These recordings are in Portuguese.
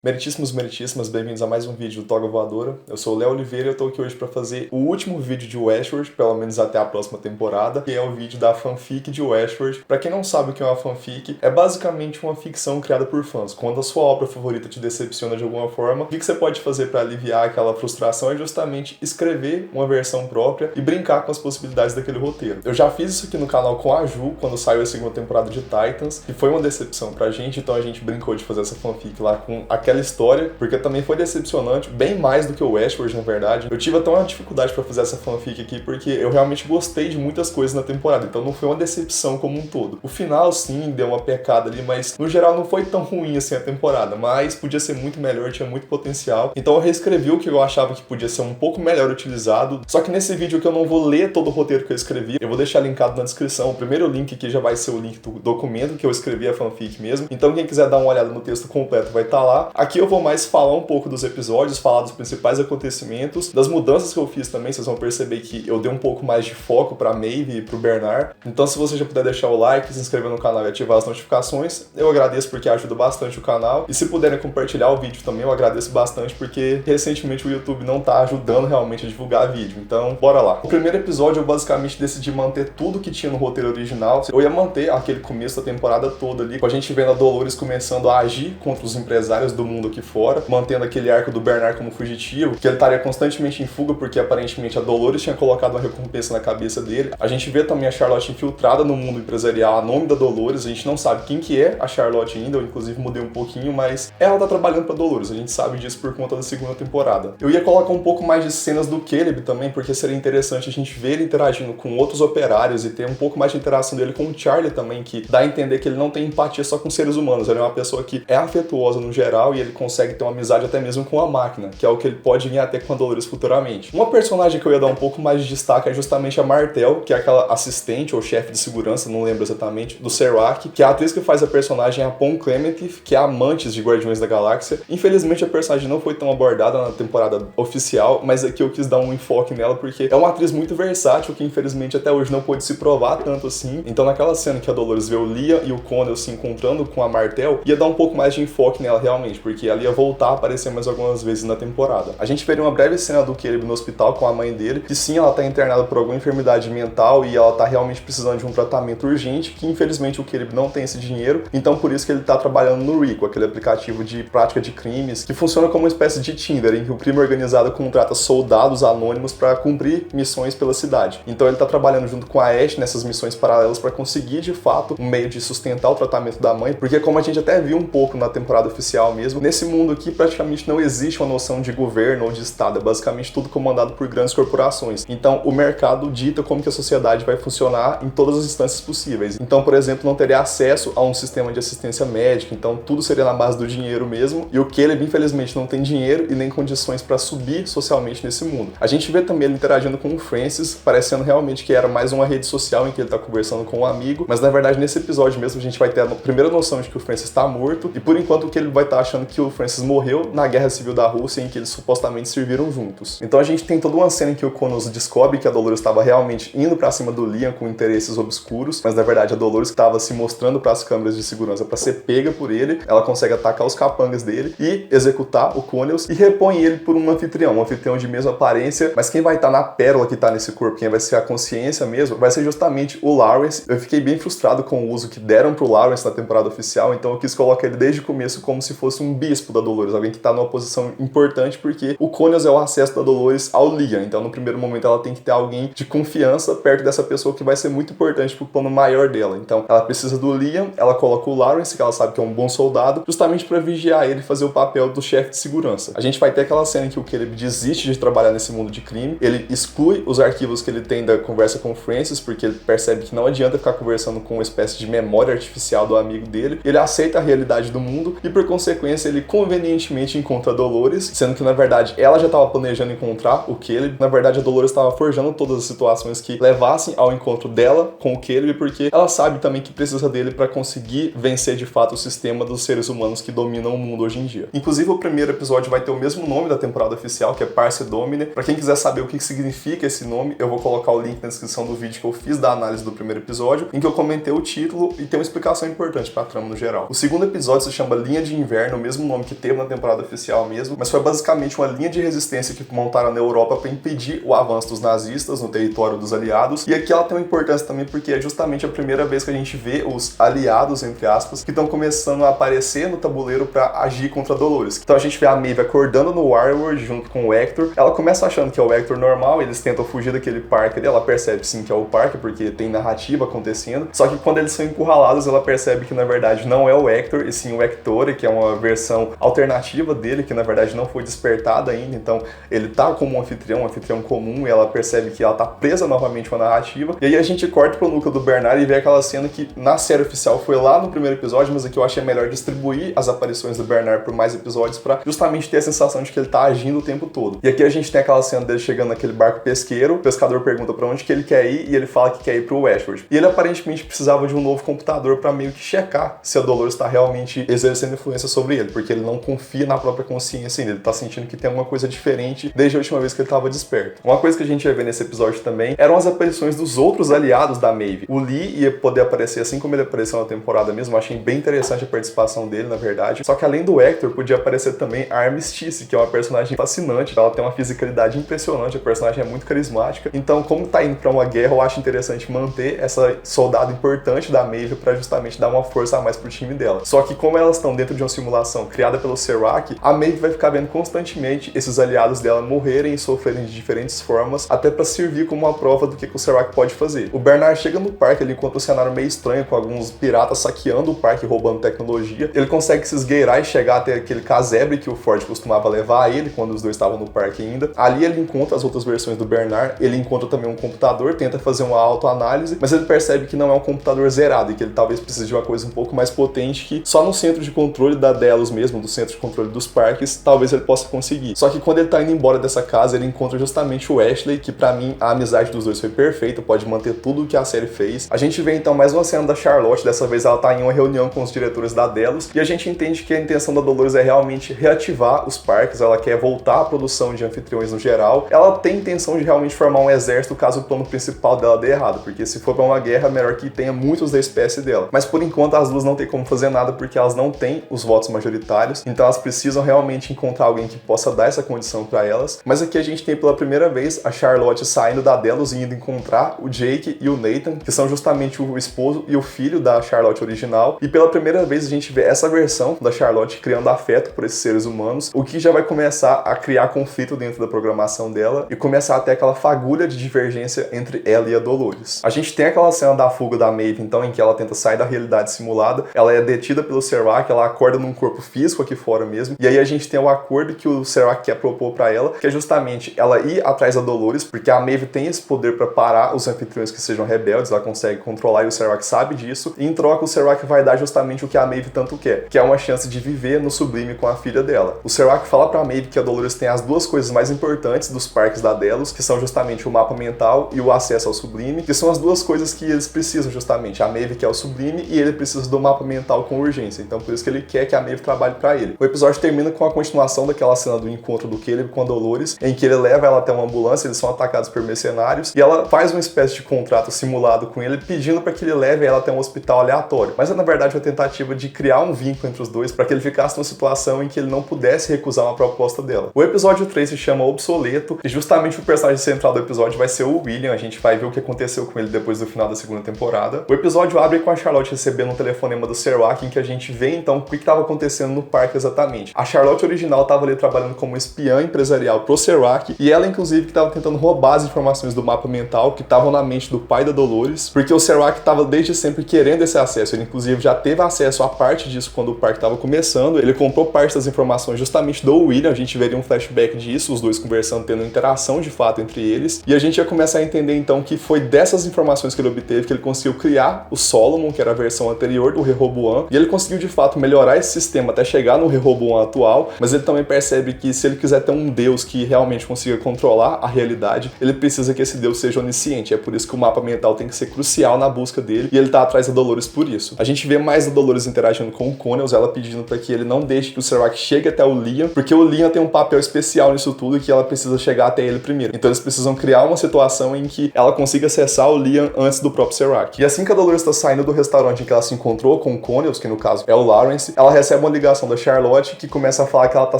Meritíssimos, bem-vindos a mais um vídeo do Toga Voadora. Eu sou o Léo Oliveira e eu tô aqui hoje pra fazer o último vídeo de Westworld, pelo menos até a próxima temporada, que é o vídeo da fanfic de Westworld. Pra quem não sabe o que é uma fanfic, é basicamente uma ficção criada por fãs. Quando a sua obra favorita te decepciona de alguma forma, o que você pode fazer pra aliviar aquela frustração é justamente escrever uma versão própria e brincar com as possibilidades daquele roteiro. Eu já fiz isso aqui no canal com a Ju, quando saiu a segunda temporada de Titans, e foi uma decepção pra gente, então a gente brincou de fazer essa fanfic lá com aquela história, porque também foi decepcionante, bem mais do que o Westworld, na verdade. Eu tive até uma dificuldade pra fazer essa fanfic aqui, porque eu realmente gostei de muitas coisas na temporada, então não foi uma decepção como um todo. O final, sim, deu uma pecada ali, mas no geral não foi tão ruim assim a temporada, mas podia ser muito melhor, tinha muito potencial. Então eu reescrevi o que eu achava que podia ser um pouco melhor utilizado, só que nesse vídeo que eu não vou ler todo o roteiro que eu escrevi, eu vou deixar linkado na descrição. O primeiro link aqui já vai ser o link do documento que eu escrevi a fanfic mesmo, então quem quiser dar uma olhada no texto completo vai estar lá. Aqui eu vou mais falar um pouco dos episódios, falar dos principais acontecimentos, das mudanças que eu fiz também. Vocês vão perceber que eu dei um pouco mais de foco pra Maeve e pro Bernard. Então se você já puder deixar o like, se inscrever no canal e ativar as notificações, eu agradeço porque ajuda bastante o canal. E se puderem compartilhar o vídeo também, eu agradeço bastante porque recentemente o YouTube não tá ajudando realmente a divulgar vídeo. Então bora lá. O primeiro episódio eu basicamente decidi manter tudo que tinha no roteiro original. Eu ia manter aquele começo da temporada toda ali, com a gente vendo a Dolores começando a agir contra os empresários do mundo aqui fora, mantendo aquele arco do Bernard como fugitivo, que ele estaria constantemente em fuga porque aparentemente a Dolores tinha colocado uma recompensa na cabeça dele. A gente vê também a Charlotte infiltrada no mundo empresarial a nome da Dolores. A gente não sabe quem que é a Charlotte ainda, eu inclusive mudei um pouquinho, mas ela tá trabalhando pra Dolores, a gente sabe disso por conta da segunda temporada. Eu ia colocar um pouco mais de cenas do Caleb também, porque seria interessante a gente ver ele interagindo com outros operários e ter um pouco mais de interação dele com o Charlie também, que dá a entender que ele não tem empatia só com seres humanos, ele é uma pessoa que é afetuosa no geral e ele consegue ter uma amizade até mesmo com a máquina, que é o que ele pode vir até com a Dolores futuramente. Uma personagem que eu ia dar um pouco mais de destaque é justamente a Martel, que é aquela assistente ou chefe de segurança, não lembro exatamente, do Serac, que a atriz que faz a personagem é a Pom Klementieff, que é a Amantes de Guardiões da Galáxia. Infelizmente a personagem não foi tão abordada na temporada oficial, mas aqui eu quis dar um enfoque nela porque é uma atriz muito versátil que infelizmente até hoje não pôde se provar tanto assim. Então naquela cena que a Dolores vê o Liam e o Connell se encontrando com a Martel, ia dar um pouco mais de enfoque nela realmente, porque ela ia voltar a aparecer mais algumas vezes na temporada. A gente veria uma breve cena do Caleb no hospital com a mãe dele, que sim, ela tá internada por alguma enfermidade mental e ela tá realmente precisando de um tratamento urgente, que infelizmente o Caleb não tem esse dinheiro, então por isso que ele tá trabalhando no Rico, aquele aplicativo de prática de crimes, que funciona como uma espécie de Tinder, em que o crime organizado contrata soldados anônimos para cumprir missões pela cidade. Então ele tá trabalhando junto com a Ash nessas missões paralelas para conseguir de fato um meio de sustentar o tratamento da mãe, porque como a gente até viu um pouco na temporada oficial mesmo, nesse mundo aqui praticamente não existe uma noção de governo ou de estado, é basicamente tudo comandado por grandes corporações. Então o mercado dita como que a sociedade vai funcionar em todas as instâncias possíveis. Então, por exemplo, não teria acesso a um sistema de assistência médica, então tudo seria na base do dinheiro mesmo, e o Caleb infelizmente não tem dinheiro e nem condições para subir socialmente nesse mundo. A gente vê também ele interagindo com o Francis, parecendo realmente que era mais uma rede social em que ele tá conversando com um amigo, mas na verdade nesse episódio mesmo a gente vai ter a primeira noção de que o Francis tá morto, e por enquanto o Caleb vai estar achando que o Francis morreu na Guerra Civil da Rússia, em que eles supostamente serviram juntos. Então a gente tem toda uma cena em que o Connell descobre que a Dolores estava realmente indo pra cima do Liam com interesses obscuros, mas na verdade a Dolores estava se mostrando para as câmeras de segurança para ser pega por ele. Ela consegue atacar os capangas dele e executar o Connell e repõe ele por um anfitrião de mesma aparência, mas quem vai estar na pérola que tá nesse corpo, quem vai ser a consciência mesmo, vai ser justamente o Lawrence. Eu fiquei bem frustrado com o uso que deram pro Lawrence na temporada oficial, então eu quis colocar ele desde o começo como se fosse um bispo da Dolores, alguém que tá numa posição importante, porque o Connell é o acesso da Dolores ao Liam, então no primeiro momento ela tem que ter alguém de confiança perto dessa pessoa que vai ser muito importante pro plano maior dela. Então ela precisa do Liam, ela coloca o Lawrence, que ela sabe que é um bom soldado, justamente para vigiar ele e fazer o papel do chefe de segurança. A gente vai ter aquela cena em que o Caleb desiste de trabalhar nesse mundo de crime, ele exclui os arquivos que ele tem da conversa com o Francis, porque ele percebe que não adianta ficar conversando com uma espécie de memória artificial do amigo dele. Ele aceita a realidade do mundo e por consequência ele convenientemente encontra a Dolores, sendo que na verdade ela já estava planejando encontrar o Caleb. Na verdade a Dolores estava forjando todas as situações que levassem ao encontro dela com o Caleb, porque ela sabe também que precisa dele para conseguir vencer de fato o sistema dos seres humanos que dominam o mundo hoje em dia. Inclusive o primeiro episódio vai ter o mesmo nome da temporada oficial, que é Parce Domine. Para quem quiser saber o que significa esse nome, eu vou colocar o link na descrição do vídeo que eu fiz da análise do primeiro episódio, em que eu comentei o título e tem uma explicação importante para a trama no geral. O segundo episódio se chama Linha de Inverno, mesmo nome que teve na temporada oficial mesmo, mas foi basicamente uma linha de resistência que montaram na Europa para impedir o avanço dos nazistas no território dos aliados. E aqui ela tem uma importância também porque é justamente a primeira vez que a gente vê os aliados, entre aspas, que estão começando a aparecer no tabuleiro para agir contra a Dolores. Então a gente vê a Maeve acordando no Waterworld junto com o Hector. Ela começa achando que é o Hector normal, eles tentam fugir daquele parque ali, ela percebe sim que é o parque porque tem narrativa acontecendo. Só que quando eles são encurralados, ela percebe que na verdade não é o Hector, e sim o Hector, que é uma versão alternativa dele, que na verdade não foi despertada ainda. Então ele tá como um anfitrião comum, e ela percebe que ela tá presa novamente com a narrativa. E aí a gente corta pro núcleo do Bernard e vê aquela cena que na série oficial foi lá no primeiro episódio, mas aqui eu achei melhor distribuir as aparições do Bernard por mais episódios pra justamente ter a sensação de que ele tá agindo o tempo todo. E aqui a gente tem aquela cena dele chegando naquele barco pesqueiro, o pescador pergunta pra onde que ele quer ir e ele fala que quer ir pro Westworld. E ele aparentemente precisava de um novo computador pra meio que checar se a Dolores tá realmente exercendo influência sobre ele, porque ele não confia na própria consciência ainda, ele tá sentindo que tem alguma coisa diferente desde a última vez que ele tava desperto. Uma coisa que a gente ia ver nesse episódio também eram as aparições dos outros aliados da Maeve. O Lee ia poder aparecer assim como ele apareceu na temporada mesmo, eu achei bem interessante a participação dele, na verdade. Só que além do Hector, podia aparecer também a Armistice, que é uma personagem fascinante, ela tem uma fisicalidade impressionante, a personagem é muito carismática. Então, como tá indo pra uma guerra, eu acho interessante manter essa soldado importante da Maeve pra justamente dar uma força a mais pro time dela. Só que como elas estão dentro de uma simulação criada pelo Serac, a Maeve vai ficar vendo constantemente esses aliados dela morrerem e sofrerem de diferentes formas, até pra servir como uma prova do que o Serac pode fazer. O Bernard chega no parque, ele encontra um cenário meio estranho, com alguns piratas saqueando o parque, roubando tecnologia. Ele consegue se esgueirar e chegar até aquele casebre que o Ford costumava levar a ele, quando os dois estavam no parque ainda. Ali ele encontra as outras versões do Bernard, ele encontra também um computador, tenta fazer uma autoanálise, mas ele percebe que não é um computador zerado e que ele talvez precise de uma coisa um pouco mais potente que só no centro de controle da Delos mesmo, do centro de controle dos parques, talvez ele possa conseguir. Só que quando ele tá indo embora dessa casa, ele encontra justamente o Ashley, que pra mim a amizade dos dois foi perfeita, pode manter tudo o que a série fez. A gente vê então mais uma cena da Charlotte, dessa vez ela tá em uma reunião com os diretores da Delos, e a gente entende que a intenção da Dolores é realmente reativar os parques, ela quer voltar à produção de anfitriões no geral, ela tem intenção de realmente formar um exército caso o plano principal dela dê errado, porque se for pra uma guerra, melhor que tenha muitos da espécie dela. Mas por enquanto as duas não tem como fazer nada porque elas não têm os votos majoritários, então elas precisam realmente encontrar alguém que possa dar essa condição pra elas. Mas aqui a gente tem pela primeira vez a Charlotte saindo da Delos e indo encontrar o Jake e o Nathan, que são justamente o esposo e o filho da Charlotte original, e pela primeira vez a gente vê essa versão da Charlotte criando afeto por esses seres humanos, o que já vai começar a criar conflito dentro da programação dela e começar a ter aquela fagulha de divergência entre ela e a Dolores. A gente tem aquela cena da fuga da Maeve, então, em que ela tenta sair da realidade simulada, ela é detida pelo Serac, ela acorda num corpo físico aqui fora mesmo, e aí a gente tem o acordo que o Serac quer propor pra ela, que é justamente ela ir atrás da Dolores, porque a Maeve tem esse poder pra parar os anfitriões que sejam rebeldes, ela consegue controlar e o Serac sabe disso, e em troca o Serac vai dar justamente o que a Maeve tanto quer, que é uma chance de viver no Sublime com a filha dela. O Serac fala pra Maeve que a Dolores tem as duas coisas mais importantes dos parques da Delos, que são justamente o mapa mental e o acesso ao Sublime, que são as duas coisas que eles precisam justamente. A Maeve quer o Sublime e ele precisa do mapa mental com urgência, então por isso que ele quer que a Maeve trabalhe pra ele. O episódio termina com a continuação daquela cena do encontro do Caleb com a Dolores, em que ele leva ela até uma ambulância, eles são atacados por mercenários, e ela faz uma espécie de contrato simulado com ele, pedindo para que ele leve ela até um hospital aleatório. Mas é na verdade uma tentativa de criar um vínculo entre os dois, para que ele ficasse numa situação em que ele não pudesse recusar uma proposta dela. O episódio 3 se chama Obsoleto, e justamente o personagem central do episódio vai ser o William, a gente vai ver o que aconteceu com ele depois do final da segunda temporada. O episódio abre com a Charlotte recebendo um telefonema do Serac, em que a gente vê então o que estava acontecendo no parque exatamente. A Charlotte original estava ali trabalhando como espiã empresarial pro Serac, e ela inclusive que estava tentando roubar as informações do mapa mental que estavam na mente do pai da Dolores, porque o Serac estava desde sempre querendo esse acesso, ele inclusive já teve acesso a parte disso quando o parque estava começando, ele comprou parte das informações justamente do William, a gente veria um flashback disso, os dois conversando, tendo interação de fato entre eles, e a gente ia começar a entender então que foi dessas informações que ele obteve que ele conseguiu criar o Solomon, que era a versão anterior do Rehoboam, e ele conseguiu de fato melhorar esse sistema até chegar no Rehoboam atual, mas ele também percebe que se ele quiser ter um deus que realmente consiga controlar a realidade, ele precisa que esse deus seja onisciente, é por isso que o mapa mental tem que ser crucial na busca dele, e ele tá atrás da Dolores por isso. A gente vê mais a Dolores interagindo com o Connells, ela pedindo para que ele não deixe que o Serac chegue até o Liam, porque o Liam tem um papel especial nisso tudo e que ela precisa chegar até ele primeiro. Então eles precisam criar uma situação em que ela consiga acessar o Liam antes do próprio Serac. E assim que a Dolores está saindo do restaurante em que ela se encontrou com o Connells, que no caso é o Lawrence, ela recebe uma ligação da Charlotte que começa a falar que ela tá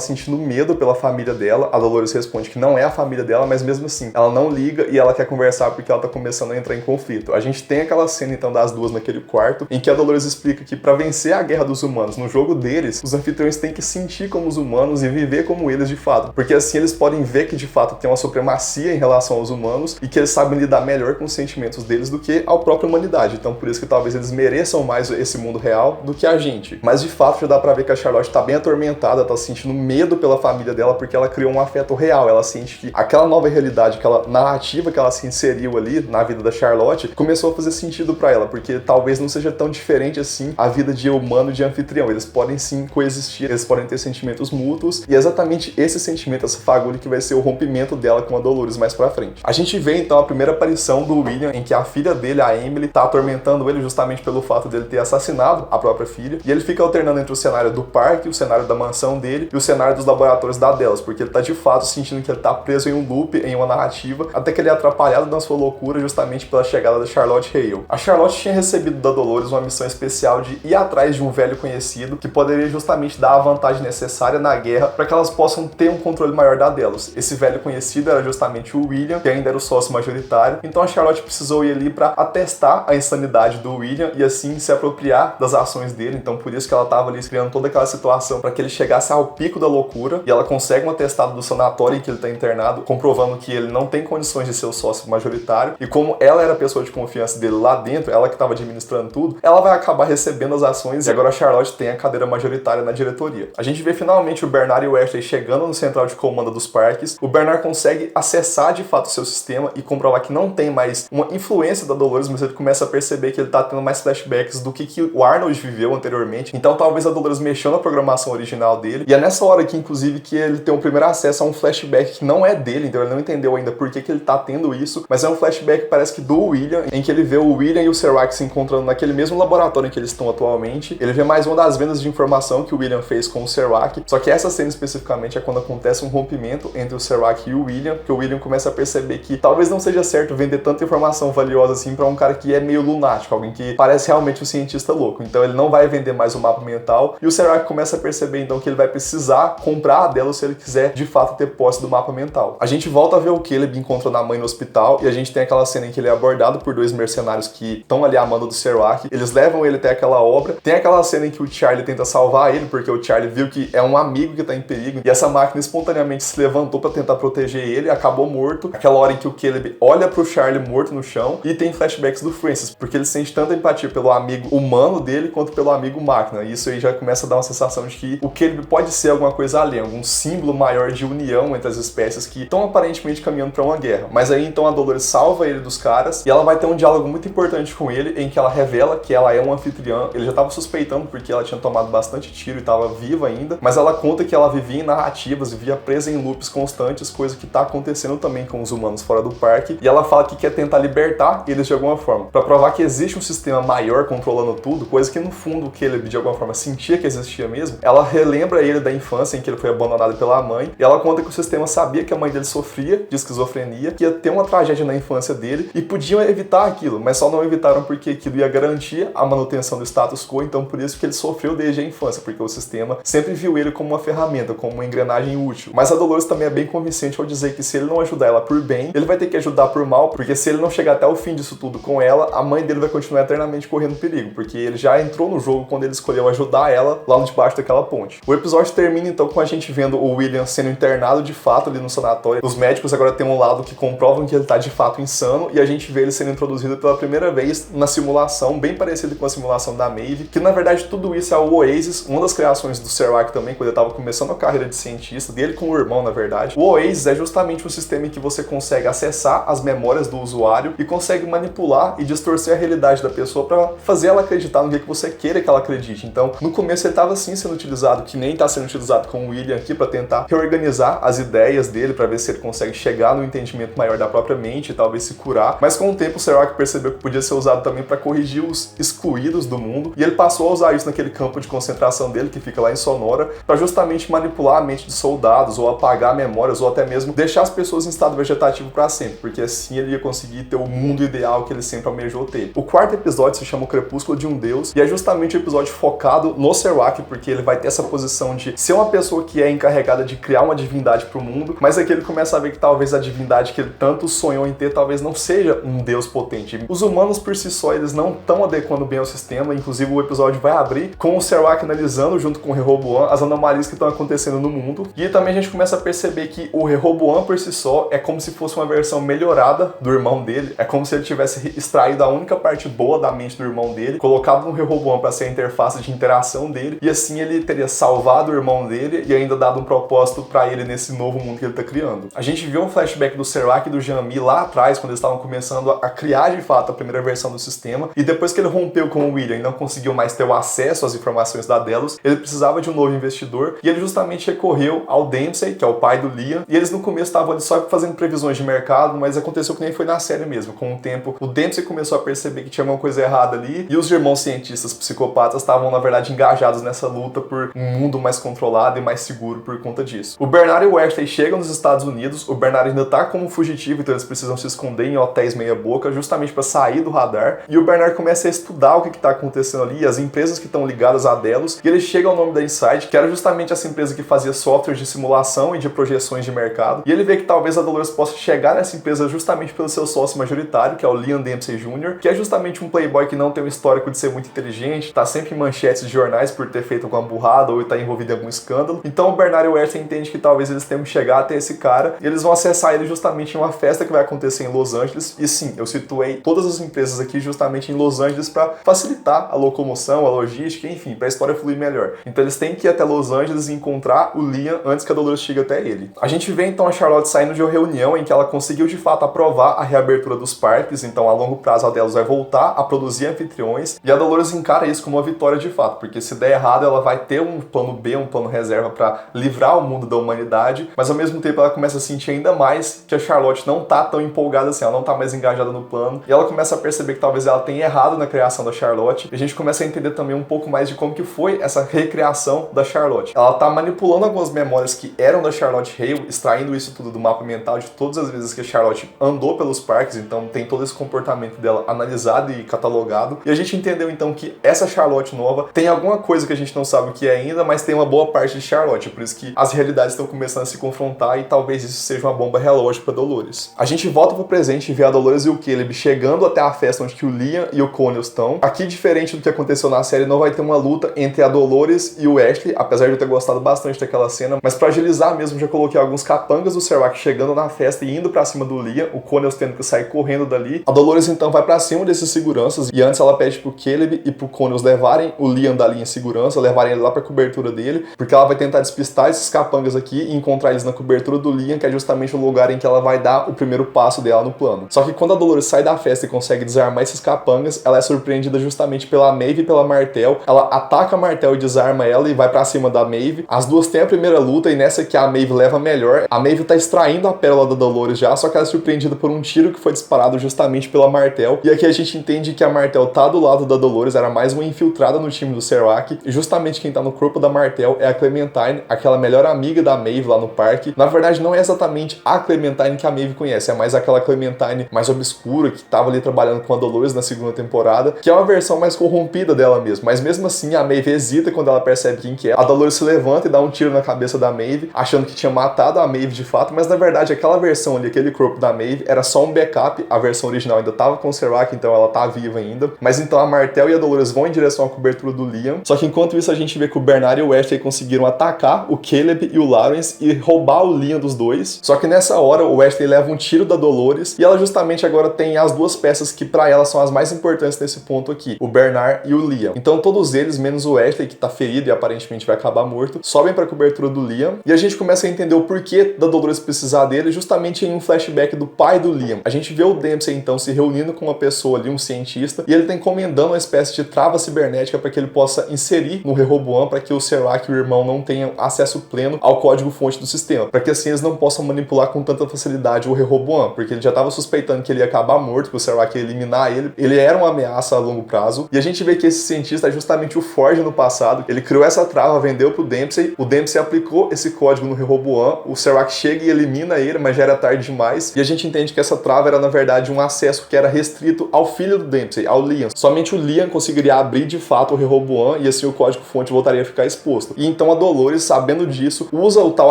sentindo medo pela família dela. A Dolores responde que não é a família dela, mas mesmo assim, ela não liga e ela quer conversar porque ela tá começando a entrar em conflito. A gente tem aquela cena então das duas naquele quarto, em que a Dolores explica que para vencer a guerra dos humanos no jogo deles, os anfitriões têm que sentir como os humanos e viver como eles de fato, porque assim eles podem ver que de fato tem uma supremacia em relação aos humanos e que eles sabem lidar melhor com os sentimentos deles do que a própria humanidade. Então por isso que talvez eles mereçam mais esse mundo real do que a gente. Mas de fato já dá pra ver que a Charlotte tá bem atormentada, tá sentindo medo pela família dela porque ela criou um afeto real. Ela sente que aquela nova realidade, aquela narrativa que ela se inseriu ali na vida da Charlotte começou a fazer sentido pra ela, porque talvez não seja tão diferente assim a vida de humano e de anfitrião. Eles podem sim coexistir, eles podem ter sentimentos mútuos e é exatamente esse sentimento, essa fagulha que vai ser o rompimento dela com a Dolores mais pra frente. A gente vê então a primeira aparição do William em que a filha dele, a Emily, tá atormentando ele justamente pelo fato dele ter assassinado a própria filha e ele fica alternando entre o cenário do parque, o cenário da mansão dele e o cenário dos laboratórios da Delos, porque ele tá de fato sentindo que ele tá preso em um loop, em uma narrativa, até que ele é atrapalhado na sua loucura justamente pela chegada da Charlotte Hale. A Charlotte tinha recebido da Dolores uma missão especial de ir atrás de um velho conhecido que poderia justamente dar a vantagem necessária na guerra para que elas possam ter um controle maior da Delos. Esse velho conhecido era justamente o William, que ainda era o sócio majoritário, então a Charlotte precisou ir ali para atestar a insanidade do William e assim se apropriar das ações dele, então por isso que ela estava ali criando toda aquela situação para que ele chegasse ao pico da loucura e ela consegue um atestado do sanatório em que ele está internado, comprovando que ele não tem condições de ser o sócio majoritário e como ela era a pessoa de confiança dele lá dentro, ela que estava administrando tudo, ela vai acabar recebendo as ações e agora a Charlotte tem a cadeira majoritária na diretoria. A gente vê finalmente o Bernard e o Ashley chegando no central de comando dos parques. O Bernard consegue acessar de fato o seu sistema e comprovar que não tem mais uma influência da Dolores, mas ele começa a perceber que ele tá tendo mais flashbacks do que o Arnold viveu anteriormente. Então talvez a Dolores mexeu na programação original dele. E é nessa hora que, inclusive, que ele tem o primeiro acesso a um flashback que não é dele, então ele não entendeu ainda por que ele tá tendo isso, mas é um flashback parece que do William, em que ele vê o William e o Serac se encontrando naquele mesmo laboratório em que eles estão atualmente. Ele vê mais uma das vendas de informação que o William fez com o Serac, só que essa cena especificamente é quando acontece um rompimento entre o Serac e o William, que o William começa a perceber que talvez não seja certo vender tanta informação valiosa assim pra um cara que é meio lunático, alguém que parece realmente um cientista louco. Então ele não vai vender mais o mapa mental e o Serac começa a perceber então que ele vai precisar comprar a Delos se ele quiser de fato ter posse do mapa mental. A gente volta a ver o Caleb encontrando a mãe no hospital e a gente tem aquela cena em que ele é abordado por dois mercenários que estão ali à mando do Serac. Eles levam ele até aquela obra. Tem aquela cena em que o Charlie tenta salvar ele porque o Charlie viu que é um amigo que tá em perigo e essa máquina espontaneamente se levantou para tentar proteger ele, acabou morto. Aquela hora em que o Caleb olha pro Charlie morto no chão e tem flashbacks do Francis, porque ele sente tanta empatia pelo amigo humano dele quanto pelo amigo máquina. E isso aí já começa a dar uma sensação de que o Caleb pode ser alguma coisa além, algum símbolo maior de união entre as espécies que estão aparentemente caminhando para uma guerra. Mas aí então a Dolores salva ele dos caras e ela vai ter um diálogo muito importante com ele, em que ela revela que ela é uma anfitriã. Ele já estava suspeitando porque ela tinha tomado bastante tiro e estava viva ainda, mas ela conta que ela vivia em narrativas, vivia presa em loops constantes, coisa que está acontecendo também com os humanos fora do parque, e ela fala que quer tentar libertar eles de alguma forma, para provar que existe um sistema maior controlando tudo, coisa que no fundo o Caleb de alguma forma sentia que existia mesmo. Ela relembra ele da infância em que ele foi abandonado pela mãe, e ela conta que o sistema sabia que a mãe dele sofria de esquizofrenia, que ia ter uma tragédia na infância dele, e podiam evitar aquilo, mas só não evitaram porque aquilo ia garantir a manutenção do status quo, então por isso que ele sofreu desde a infância, porque o sistema sempre viu ele como uma ferramenta, como uma engrenagem útil. Mas a Dolores também é bem convincente ao dizer que se ele não ajudar ela por bem, ele vai ter que ajudar por mal, porque se ele não chegar até o fim disso tudo com ela, a mãe dele vai continuar eternamente correndo perigo, porque ele já entrou no jogo quando ele escolheu ajudar ela lá debaixo daquela ponte. O episódio termina então com a gente vendo o William sendo internado de fato ali no sanatório. Os médicos agora têm um lado que comprovam que ele tá de fato insano, e a gente vê ele sendo introduzido pela primeira vez na simulação, bem parecido com a simulação da Maeve, que na verdade tudo isso é o Oasis, uma das criações do Serac também, quando ele tava começando a carreira de cientista, dele com o irmão na verdade. O Oasis é justamente um sistema em que você consegue acessar as memórias do usuário e consegue manipular e distorcer a realidade da pessoa para fazer ela acreditar no que você queira que ela acredite. Então, no começo ele estava sim sendo utilizado, que nem está sendo utilizado com o William aqui, para tentar reorganizar as ideias dele, para ver se ele consegue chegar no entendimento maior da própria mente e talvez se curar. Mas com o tempo o Serac percebeu que podia ser usado também para corrigir os excluídos do mundo, e ele passou a usar isso naquele campo de concentração dele, que fica lá em Sonora, para justamente manipular a mente de soldados, ou apagar memórias, ou até mesmo deixar as pessoas em estado vegetativo para sempre, porque assim ele ia conseguir ter o mundo ideal que ele sempre almejou ter. O quarto episódio se chama O Crepúsculo de um Deus, e é justamente o episódio focado no Serac, Serwak, porque ele vai ter essa posição de ser uma pessoa que é encarregada de criar uma divindade pro mundo, mas aqui ele começa a ver que talvez a divindade que ele tanto sonhou em ter talvez não seja um deus potente. Os humanos por si só, eles não estão adequando bem ao sistema, inclusive o episódio vai abrir com o Serwak analisando junto com o Rehoboam as anomalias que estão acontecendo no mundo, e também a gente começa a perceber que o Rehoboam por si só é como se fosse uma versão melhorada do irmão dele, é como se ele tivesse extraído a única parte boa da mente do irmão dele, colocado no Rehoboam para ser a interface de interação dele, e assim ele teria salvado o irmão dele e ainda dado um propósito para ele nesse novo mundo que ele tá criando. A gente viu um flashback do Serwak e do Jean-Mi lá atrás, quando eles estavam começando a criar de fato a primeira versão do sistema, e depois que ele rompeu com o William e não conseguiu mais ter o acesso às informações da Delos, ele precisava de um novo investidor, e ele justamente recorreu ao Dempsey, que é o pai do Liam, e eles no começo estavam ali só fazendo previsões de mercado, mas aconteceu que nem foi na série mesmo. Com o tempo, o Dempsey começou a perceber que tinha alguma coisa errada ali, e os irmãos cientistas psicopatas estavam, na verdade, engajados nessa luta por um mundo mais controlado e mais seguro por conta disso. O Bernard e o Wesley chegam nos Estados Unidos, o Bernard ainda tá como fugitivo, então eles precisam se esconder em hotéis meia boca, justamente para sair do radar, e o Bernard começa a estudar o que tá acontecendo ali, as empresas que estão ligadas a Delos, e ele chega ao nome da Insight, que era justamente essa empresa que fazia softwares de simulação e de projeções de mercado, e ele vê que talvez a Dolores possa chegar nessa empresa justamente pelo seu sócio majoritário, que é o Liam Dempsey Jr., que é justamente um playboy que não tem um histórico de ser muito inteligente, tá sempre em manchetes de jornais por ter feito alguma burrada ou tá envolvido em algum escândalo. Então o Bernard e o Wesley entendem que talvez eles tenham que chegar até esse cara, e eles vão acessar ele justamente em uma festa que vai acontecer em Los Angeles, e sim, eu situei todas as empresas aqui justamente em Los Angeles para facilitar a locomoção, a logística, enfim, para a história fluir melhor. Então eles têm que ir até Los Angeles e encontrar o Liam antes que a Dolores chegue até ele. A gente vê então a Charlotte saindo de uma reunião em que ela conseguiu de fato aprovar a reabertura dos parques, então a longo prazo a Delos vai voltar a produzir anfitriões, e a Dolores encara isso como uma vitória de fato, porque se der errado ela vai ter um plano B, um plano reserva para livrar o mundo da humanidade, mas ao mesmo tempo ela começa a sentir ainda mais que a Charlotte não tá tão empolgada assim, ela não tá mais engajada no plano, e ela começa a perceber que talvez ela tenha errado na criação da Charlotte, e a gente começa a entender também um pouco mais de como que foi essa recriação da Charlotte. Ela tá manipulando algumas memórias que eram da Charlotte Hale, extraindo isso tudo do mapa mental de todas as vezes que a Charlotte andou pelos parques, então tem todo esse comportamento dela analisado e catalogado, e a gente entendeu então que essa Charlotte nova tem alguma coisa que a gente não sabe o que é ainda, mas tem uma boa parte de Charlotte, por isso que as realidades estão começando a se confrontar e talvez isso seja uma bomba relógio para Dolores. A gente volta pro presente e vê a Dolores e o Caleb chegando até a festa onde que o Liam e o Connell estão. Aqui, diferente do que aconteceu na série, não vai ter uma luta entre a Dolores e o Ashley, apesar de eu ter gostado bastante daquela cena, mas pra agilizar mesmo, já coloquei alguns capangas do Serwak chegando na festa e indo pra cima do Liam, o Connell tendo que sair correndo dali. A Dolores então vai pra cima desses seguranças, e antes ela pede pro Caleb e pro Connell levarem o Liam dali em segurança, levarem ele lá pra cobertura dele, porque ela vai tentar despistar esses capangas aqui e encontrar eles na cobertura do Liam, que é justamente o lugar em que ela vai dar o primeiro passo dela no plano. Só que quando a Dolores sai da festa e consegue desarmar esses capangas, ela é surpreendida justamente pela Maeve e pela Martel. Ela ataca a Martel e desarma ela e vai pra cima da Maeve. As duas têm a primeira luta, e nessa que a Maeve leva melhor. A Maeve tá extraindo a pérola da Dolores já, só que ela é surpreendida por um tiro que foi disparado justamente pela Martel. E aqui a gente entende que a Martel tá do lado da Dolores, era mais uma infiltrada no time do Serwak, e justamente quem tá no corpo da Martel é a Clementine, aquela melhor amiga da Maeve lá no parque. Na verdade, não é exatamente a Clementine que a Maeve conhece, é mais aquela Clementine mais obscura que tava ali trabalhando com a Dolores na segunda temporada, que é uma versão mais corrompida dela mesmo. Mas mesmo assim, a Maeve hesita quando ela percebe quem que é. A Dolores se levanta e dá um tiro na cabeça da Maeve, achando que tinha matado a Maeve de fato, mas na verdade aquela versão ali, aquele corpo da Maeve, era só um backup. A versão original ainda tava com o Serwak, então ela tá viva ainda. Mas então a Martel e a Dolores vão em direção à cobertura do Liam. Só que enquanto isso a gente vê que o Bernard e o Wesley conseguiram atacar o Caleb e o Lawrence e roubar o Liam dos dois. Só que nessa hora o Wesley leva um tiro da Dolores, e ela justamente agora tem as duas peças que pra ela são as mais importantes nesse ponto aqui, o Bernard e o Liam. Então todos eles, menos o Wesley, que tá ferido e aparentemente vai acabar morto, sobem pra cobertura do Liam, e a gente começa a entender o porquê da Dolores precisar dele justamente em um flashback do pai do Liam. A gente vê o Dempsey então se reunindo com uma pessoa ali, um cientista, e ele tá encomendando uma espécie de trava cibernética para que ele possa inserir no Rehoboam, para que o Serwak e o irmão não tenham acesso pleno ao código-fonte do sistema, para que assim eles não possam manipular com tanta facilidade o Rehoboam, porque ele já estava suspeitando que ele ia acabar morto, que o Serwak ia eliminar ele. Ele era uma ameaça a longo prazo, e a gente vê que esse cientista é justamente o Forge no passado. Ele criou essa trava, vendeu pro Dempsey, o Dempsey aplicou esse código no Rehoboam, o Serwak chega e elimina ele, mas já era tarde demais, e a gente entende que essa trava era na verdade um acesso que era restrito ao filho do Dempsey, ao Liam. Somente o Liam conseguiria abrir de fato o Rehoboam, e assim o código-fonte voltaria a ficar exposto. E então a Dolores, sabendo disso, usa o tal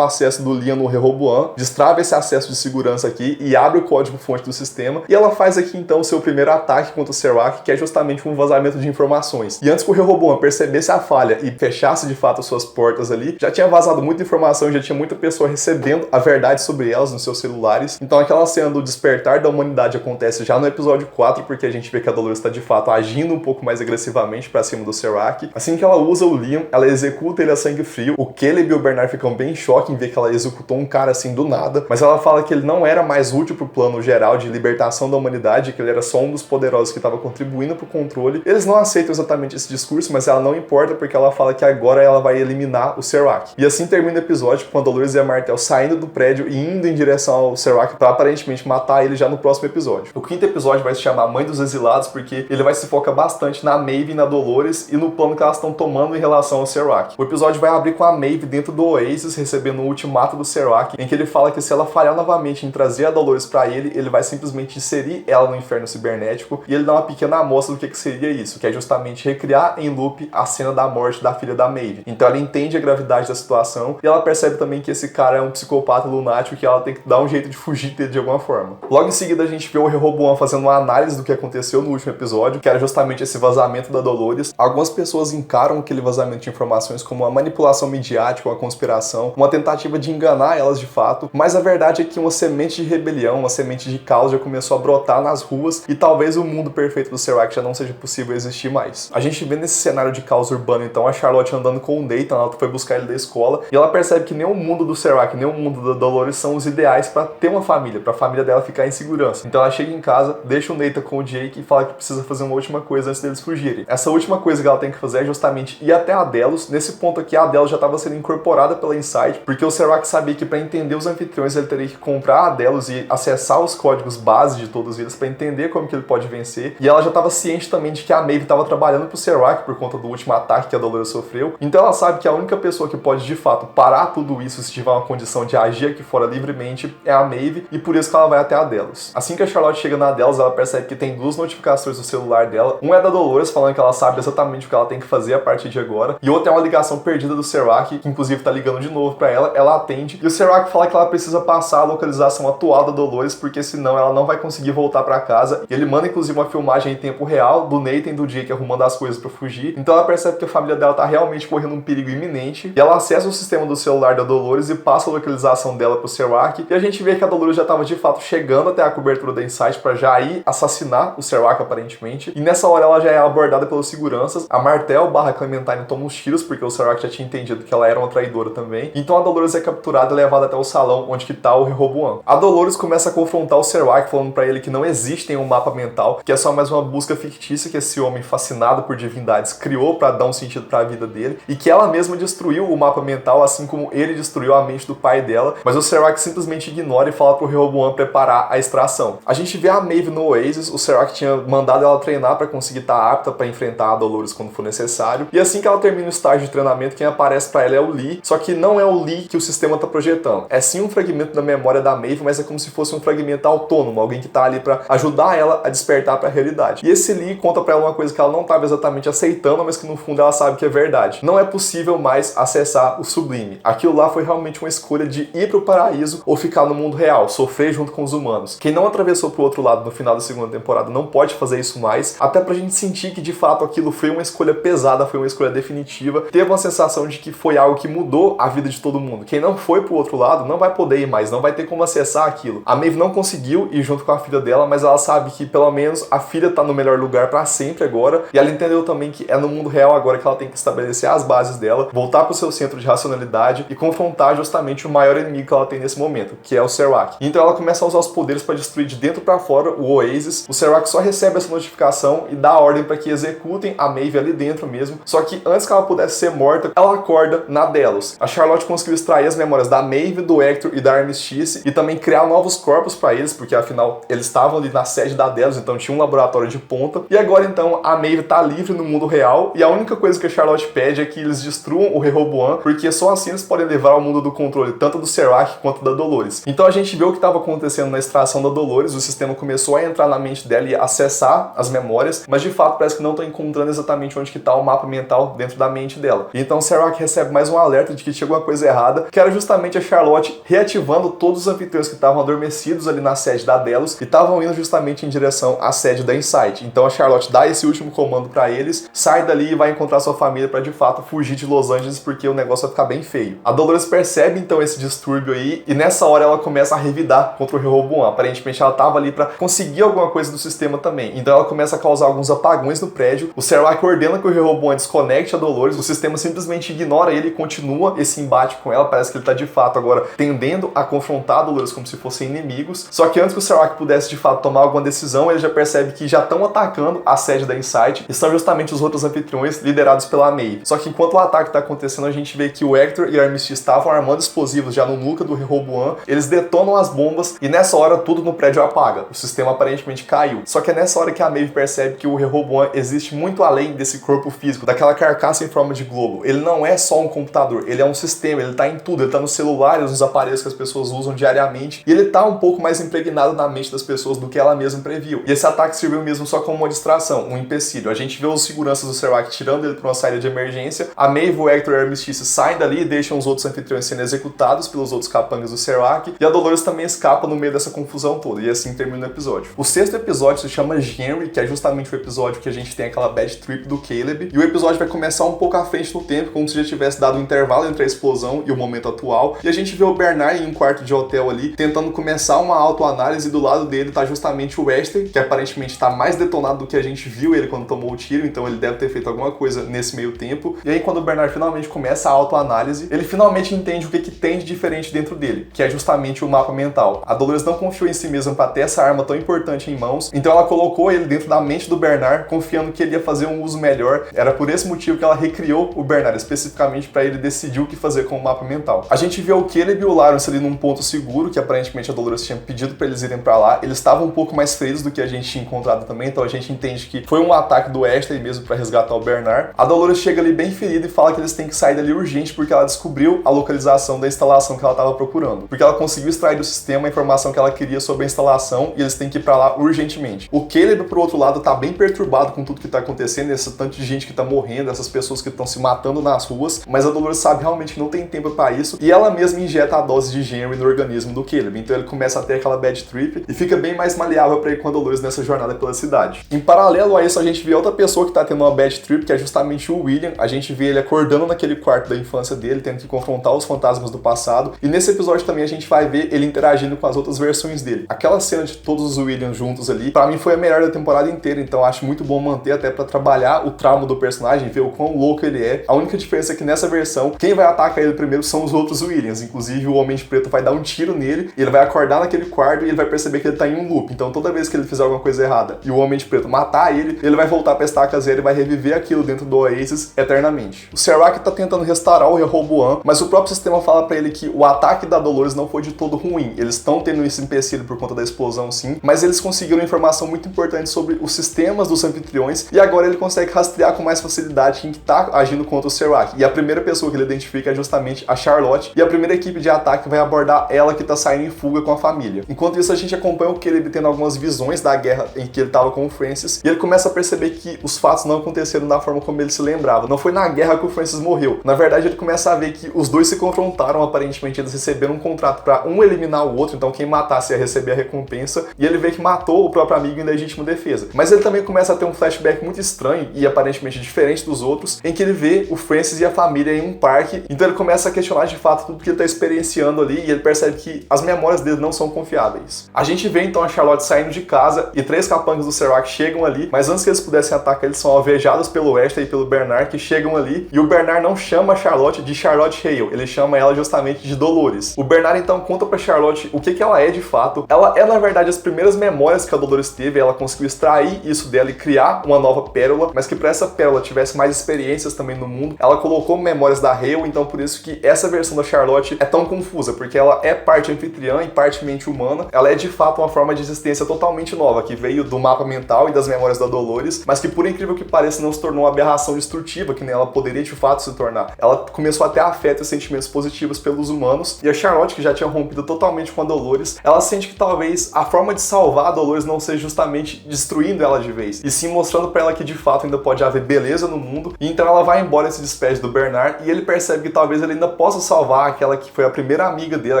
acesso do Liam no Rehoboam, destrava esse acesso de segurança aqui e abre o código-fonte do sistema, e ela faz aqui então o seu primeiro ataque contra o Serac, que é justamente um vazamento de informações. E antes que o Rehoboam percebesse a falha e fechasse de fato as suas portas ali, já tinha vazado muita informação, já tinha muita pessoa recebendo a verdade sobre elas nos seus celulares. Então aquela cena do despertar da humanidade acontece já no episódio 4, porque a gente vê que a Dolores está de fato agindo um pouco mais agressivamente pra cima do Serac. Assim que ela usa o Liam, ela executa ele a sangue frio. O Caleb e o Bernard ficam bem em choque em ver que ela executou um cara assim do nada, mas ela fala que ele não era mais útil pro plano geral de libertação da humanidade, que ele era só um dos poderosos que estava contribuindo pro controle. Eles não aceitam exatamente esse discurso, mas ela não importa porque ela fala que agora ela vai eliminar o Serac. E assim termina o episódio com a Dolores e a Martell saindo do prédio e indo em direção ao Serac pra aparentemente matar ele já no próximo episódio. O quinto episódio vai se chamar Mãe dos Exilados, porque ele vai se focar bastante na Maeve e na Dolores e no plano que elas estão tomando em relação ao Serac. O episódio vai abrir com a Maeve dentro do Oasis, recebendo o ultimato do Serac, em que ele fala que se ela falhar novamente em trazer a Dolores pra ele vai simplesmente inserir ela no inferno cibernético, e ele dá uma pequena amostra do que seria isso, que é justamente recriar em loop a cena da morte da filha da Maeve. Então ela entende a gravidade da situação e ela percebe também que esse cara é um psicopata lunático que ela tem que dar um jeito de fugir dele de alguma forma. Logo em seguida a gente vê o Rehoboam fazendo uma análise do que aconteceu no último episódio, que era justamente esse vazamento da Dolores. Algumas pessoas encaram aquele vazamento de informações como uma manipulação midiática, uma conspiração, uma tentativa de enganar elas de fato, mas a verdade é que uma semente de rebelião, uma semente de caos já começou a brotar nas ruas e talvez o mundo perfeito do Serac já não seja possível existir mais. A gente vê nesse cenário de caos urbano então a Charlotte andando com o Nathan, ela foi buscar ele da escola e ela percebe que nem o mundo do Serac, nem o mundo da Dolores são os ideais para ter uma família, para a família dela ficar em segurança. Então ela chega em casa, deixa o Nathan com o Jake e fala que precisa fazer uma última coisa antes deles fugirem. Essa última coisa que ela tem que fazer é justamente ir até a Delos. Nesse ponto aqui a Delos já estava sendo incorporada pela Insight, porque o Serac sabia que para entender os anfitriões ele teria que comprar a Delos e acessar os códigos base de todos eles para entender como que ele pode vencer. E ela já estava ciente também de que a Maeve estava trabalhando pro Serac por conta do último ataque que a Dolores sofreu. Então ela sabe que a única pessoa que pode de fato parar tudo isso se tiver uma condição de agir aqui fora livremente é a Maeve, e por isso que ela vai até a Delos. Assim que a Charlotte chega na Delos, ela percebe que tem duas notificações no celular dela. Uma é da Dolores falando que ela sabe exatamente o que ela tem que fazer a partir de agora, e outra é uma ligação perdida do Serac, que inclusive tá ligando de novo pra ela. Ela atende e o Serac fala que ela precisa passar a localização atual da Dolores, porque senão ela não vai conseguir voltar pra casa. E ele manda inclusive uma filmagem em tempo real do Nathan e do Jake arrumando as coisas pra fugir. Então ela percebe que a família dela tá realmente correndo um perigo iminente, e ela acessa o sistema do celular da Dolores e passa a localização dela pro Serac, e a gente vê que a Dolores já tava de fato chegando até a cobertura da Insight pra já ir assassinar o Serac aparentemente, e nessa hora ela já é abordada pelos seguranças. A Martell / Clementine toma uns tiros porque o Serac já tinha entendido que ela era uma traidora também, então a Dolores é capturada e levada até o salão onde que tá o Rehoboam. A Dolores começa a confrontar o Serac falando pra ele que não existe um mapa mental, que é só mais uma busca fictícia que esse homem fascinado por divindades criou pra dar um sentido pra vida dele, e que ela mesma destruiu o mapa mental assim como ele destruiu a mente do pai dela, mas o Serac simplesmente ignora e fala pro Rehoboam preparar a extração. A gente vê a Maeve no Oasis, o Serac tinha mandado ela treinar pra conseguir estar apta pra enfrentar a Dolores quando for necessário, e assim que ela termina o estágio de treinamento, quem aparece pra ela é o Lee, só que não é o Lee que o sistema tá projetando. É sim um fragmento da memória da Maeve, mas é como se fosse um fragmento autônomo, alguém que tá ali pra ajudar ela a despertar pra realidade. E esse Lee conta pra ela uma coisa que ela não tava exatamente aceitando, mas que no fundo ela sabe que é verdade. Não é possível mais acessar o sublime. Aquilo lá foi realmente uma escolha de ir pro paraíso ou ficar no mundo real, sofrer junto com os humanos. Quem não atravessou pro outro lado no final da segunda temporada não pode fazer isso mais, até pra gente sentir que de fato aquilo foi uma escolha pesada, foi uma escolha definitiva, teve uma sensação de que foi algo que mudou a vida de todo mundo. Quem não foi pro outro lado não vai poder ir mais, não vai ter como acessar aquilo. A Maeve não conseguiu ir junto com a filha dela, mas ela sabe que pelo menos a filha tá no melhor lugar pra sempre agora, e ela entendeu também que é no mundo real agora que ela tem que estabelecer as bases dela, voltar pro seu centro de racionalidade e confrontar justamente o maior inimigo que ela tem nesse momento, que é o Serac. Então ela começa a usar os poderes para destruir de dentro para fora o Oasis. O Serac só recebe essa notificação e dá a ordem para que executem a Maeve ali dentro mesmo, só que antes que ela pudesse ser morta, ela acorda na Delos. A Charlotte conseguiu extrair as memórias da Maeve, do Hector e da Armistice e também criar novos corpos para eles, porque afinal eles estavam ali na sede da Delos, então tinha um laboratório de ponta. E agora então a Maeve tá livre no mundo real, e a única coisa que a Charlotte pede é que eles destruam o Rehoboam, porque só assim eles podem levar ao mundo do controle tanto do Serac quanto da Dolores. Então a gente vê o que estava acontecendo na extração da Dolores, o sistema começou a entrar na mente dela e acessar as memórias, mas de fato parece que não estão encontrando exatamente onde que está o mapa mental dentro da mente dela. E então Serac recebe mais um alerta de que tinha alguma coisa errada, que era justamente a Charlotte reativando todos os anfitriões que estavam adormecidos ali na sede da Delos e estavam indo justamente em direção à sede da Insight. Então a Charlotte dá esse último comando pra eles, sai dali e vai encontrar sua família pra de fato fugir de Los Angeles, porque o negócio vai ficar bem feio. A Dolores percebe então esse distúrbio aí e nessa hora ela começa a revidar contra o Rehoboam. Aparentemente ela tava ali pra conseguir alguma coisa do sistema também. Então ela começa a causar alguns apagões no prédio. O Serac ordena que o Rehoboam desconecte a Dolores, o sistema simplesmente ignora ele e continua esse embate com ela. Parece que ele tá de fato agora tendendo a confrontar a Dolores como se fossem inimigos. Só que antes que o Serac pudesse de fato tomar alguma decisão, ele já percebe que já estão atacando a sede da Insight e são justamente os outros anfitriões liderados pela Maeve. Só que enquanto o ataque tá acontecendo, a gente vê que o Hector e a Armistice estavam armando explosivos já no núcleo do Rehoboam, eles detonam as bombas e nessa hora tudo no prédio apaga. O sistema aparentemente caiu. Só que é nessa hora que a Maeve percebe que o Rehoboam existe muito além desse corpo físico, daquela carcaça em forma de globo. Ele não é só um computador, ele é um sistema, ele tá em tudo, ele tá nos celulares, nos aparelhos que as pessoas usam diariamente, e ele tá um pouco mais impregnado na mente das pessoas do que ela mesma previu. E esse ataque serviu mesmo só como uma distração, um empecilho. A gente vê os seguranças do Serac tirando ele pra uma saída de emergência, a Maeve, o Hector e a Armistice saem dali e deixam os outros anfitriões sendo executados pelos outros capangas do Serac, e a Dolores também escapa no meio dessa confusão toda, e assim termina o episódio. O sexto episódio se chama Henry, que é justamente o episódio que a gente tem aquela bad trip do Caleb, e o episódio vai começar um pouco à frente no tempo, como se já tivesse dado um intervalo entre a explosão e o momento atual, e a gente vê o Bernard em um quarto de hotel ali, tentando começar uma autoanálise, e do lado dele tá justamente o Wesley, que aparentemente tá mais detonado do que a gente viu ele quando tomou o tiro, então ele deve ter feito alguma coisa nesse meio tempo. E aí quando o Bernard finalmente começa a autoanálise, ele finalmente entende o que tem de diferente dentro dele, que é justamente o mapa mental. A Dolores não confiou em si mesma para ter essa arma tão importante em mãos, então ela colocou ele dentro da mente do Bernard, confiando que ele ia fazer um uso melhor. Era por esse motivo que ela recriou o Bernard, especificamente para ele decidir o que fazer com o mapa mental. A gente vê o Caleb e o Lawrence ali num ponto seguro, que aparentemente a Dolores tinha pedido para eles irem para lá. Eles estavam um pouco mais feridos do que a gente tinha encontrado também, então a gente entende que foi um ataque do Ashley mesmo para resgatar o Bernard. A Dolores chega ali bem ferida e fala que eles têm que sair dali urgente porque ela descobriu a localização da instalação que ela estava procurando. Porque ela conseguiu extrair do sistema a informação que ela queria sobre a instalação e eles têm que ir para lá urgentemente. O Caleb, por outro lado, tá bem perturbado com tudo que tá acontecendo, esse tanto de gente que tá morrendo, essas pessoas que estão se matando nas ruas, mas a Dolores sabe realmente que não tem tempo para isso e ela mesma injeta a dose de Henry no organismo do Caleb. Então ele começa a ter aquela bad trip e fica bem mais maleável para ir com a Dolores nessa jornada pela cidade. Em paralelo a isso, a gente vê outra pessoa que tá tendo uma bad trip, que é justamente o William. A gente vê ele acordando naquele quarto da infância dele, tendo que confrontar os fantasmas do passado. E nesse episódio também a gente vai ver ele interagindo com as outras versões dele. Aquela cena de todos os Williams juntos ali, pra mim foi a melhor da temporada inteira, então acho muito bom manter até pra trabalhar o trauma do personagem, ver o quão louco ele é. A única diferença é que nessa versão, quem vai atacar ele primeiro são os outros Williams. Inclusive o Homem de Preto vai dar um tiro nele, ele vai acordar naquele quarto e ele vai perceber que ele tá em um loop. Então toda vez que ele fizer alguma coisa errada e o Homem de Preto matar ele, ele vai voltar pra estaca zero e vai reviver aquilo dentro do Oasis eternamente. O Serac tá tentando restaurar o Rehoboam, mas o próprio sistema fala pra ele que o ataque da Dolores não foi de todo ruim. Eles estão tendo esse empecilho por conta da explosão sim, mas eles conseguiram informação muito importante sobre os sistemas dos anfitriões e agora ele consegue rastrear com mais facilidade quem que tá agindo contra o Serac. E a primeira pessoa que ele identifica é justamente a Charlotte, e a primeira equipe de ataque vai abordar ela que tá saindo em fuga com a família. Enquanto isso, a gente acompanha o Caleb tendo algumas visões da guerra em que ele tava com o Francis, e ele começa a perceber que os fatos não aconteceram da forma como ele se lembrava. Não foi na guerra que o Francis morreu. Na verdade, ele começa a ver que os dois se confrontaram, aparentemente eles receberam um contrato pra um eliminar o outro, então quem matasse ia receber a recompensa, e ele vê que matou o próprio amigo em legítima defesa. Mas ele também começa a ter um flashback muito estranho e aparentemente diferente dos outros, em que ele vê o Francis e a família em um parque, então ele começa a questionar de fato tudo que ele tá experienciando ali, e ele percebe que as memórias dele não são confiáveis. A gente vê então a Charlotte saindo de casa, e 3 capangas do Serac chegam ali, mas antes que eles pudessem atacar, eles são alvejados pelo Wesley e pelo Bernard, que chegam ali, e o Bernard não chama a Charlotte de Charlotte Hale, ele chama ela justamente de Dolores. O Bernard então conta pra Charlotte o que ela é de fato. Ela é na verdade as primeiras memórias que a Dolores teve, ela conseguiu extrair isso dela e criar uma nova pérola, mas que pra essa pérola tivesse mais experiências também no mundo, ela colocou memórias da Hale, então por isso que essa versão da Charlotte é tão confusa, porque ela é parte anfitriã e parte mente humana, ela é de fato uma forma de existência totalmente nova, que veio do mapa mental e das memórias da Dolores, mas que por incrível que pareça não se tornou uma aberração destrutiva, que nem ela poderia de fato se tornar. Ela começou a ter afeto e sentimentos positivos pelos humanos, e a Charlotte, que já tinha rompido totalmente com a Dolores, ela sente que talvez a forma de salvar a Dolores não seja justamente destruindo ela de vez, e sim mostrando pra ela que de fato ainda pode haver beleza presa no mundo, e então ela vai embora e se despede do Bernard, e ele percebe que talvez ele ainda possa salvar aquela que foi a primeira amiga dele,